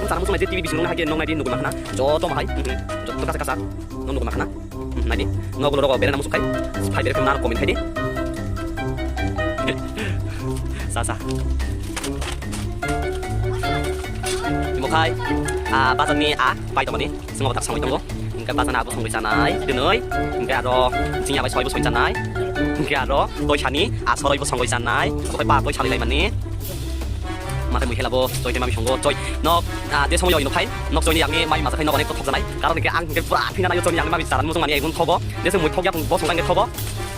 sana musuh TV bisu nong hagi nong nadi nugu makna joto mahai joto kasa nong nugu makna nadi nong gulo rogo bere na musuh kai spai bere kemana komen kai di sa Mukai bazani pai to mani sengo tak sangoi tonggo ingka bazana aku sangoi sanai denoi ingka aro jinya bai soi bu soi sanai ingka aro toi chani soroi bu sangoi sanai toi pa toi chali lai mani mate mui helabo toi te mami songgo toi nok de songoi yo kai nok joni yang ni mai masa kai nok anek to thok janai karon ingka ang ingka pura phina yo joni yang mami saran musung mani egun thobo de se mui thokya bo songai thobo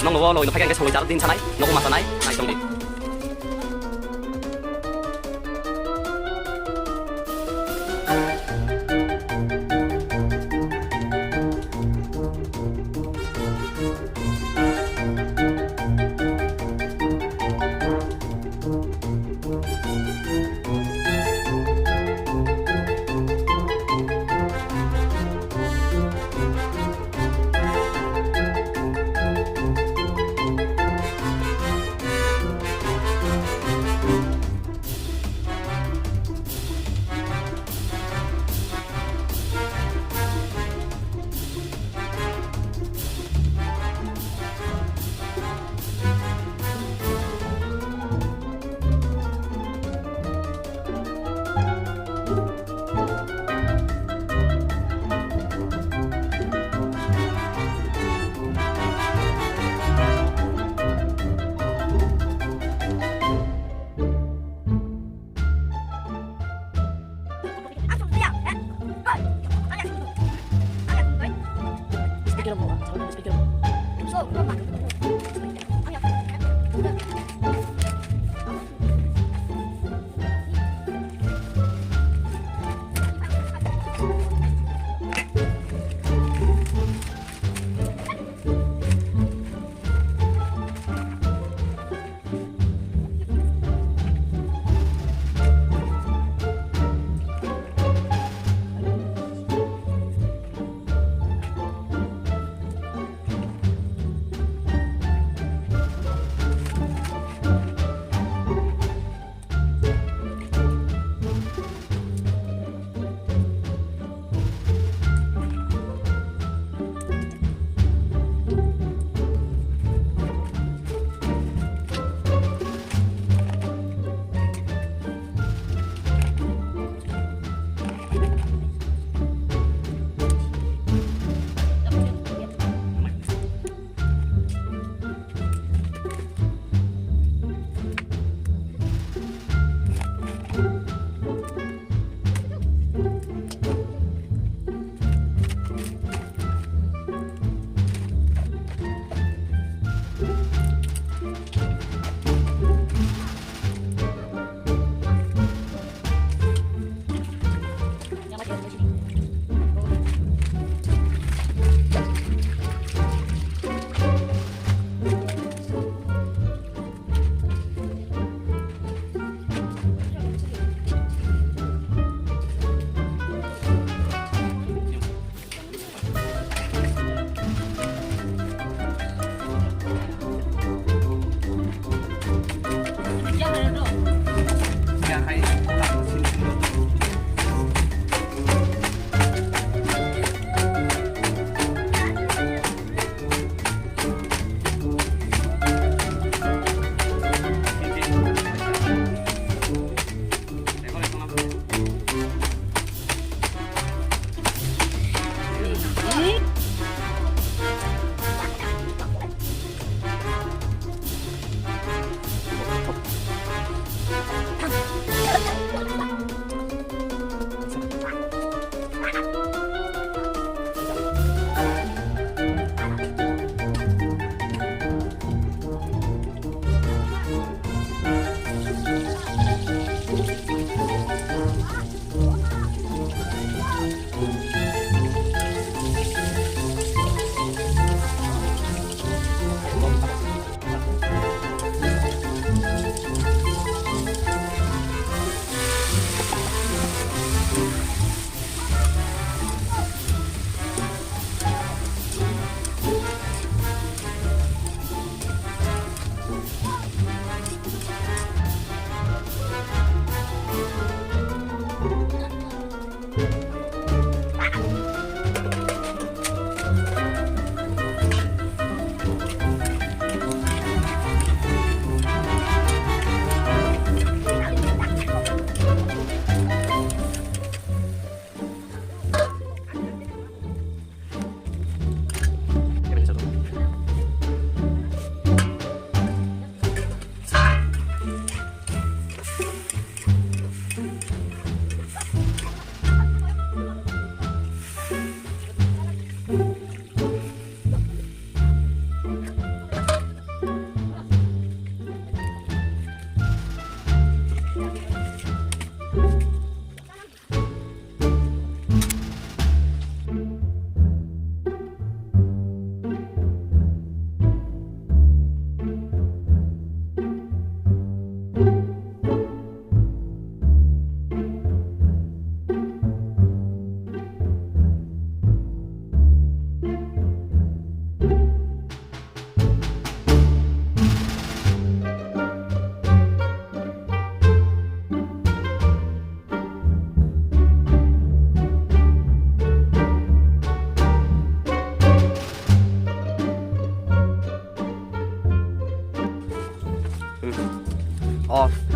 nong no lo kai ingka sangoi jar din sanai nok ma sanai nai tongdi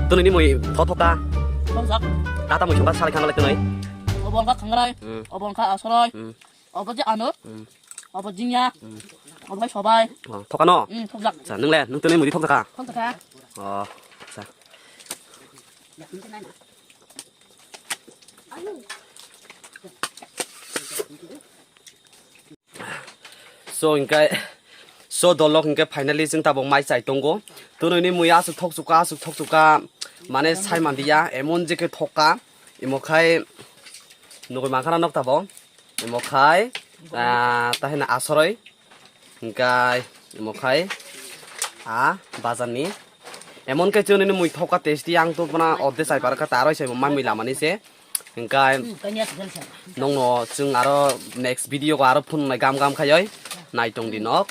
tôi đi mùi thoát thoát ta không sắc ta ta mùi chúng ta sao lại khăn lại tôi nói ở bọn khác thằng này ở bọn khác ở sau đây ở bọn chết ăn nữa ở bọn dính nha ở bọn cho bài thoát cái nó không sắc 자 nâng lên nâng tôi đi mùi đi thoát ra cả không sắc à 자 so cái so đó là cái finally chúng ta bông mai giải tung go tôi nói mùi asu thóc suka mà sai mà đi à em muốn gì cái thóc cá em muốn khai nuôi mà khăn nóc ta bông em muốn khai ta hay là asoroy cái em muốn khai bazar ni emon cái chỗ này mùi thóc cá tasty ang tu puna ở đây sai para cái taro sai mà mùi làm anh sẽ cái nông nó chừng aro next video aro phun này gam khai ấy này trong đi nó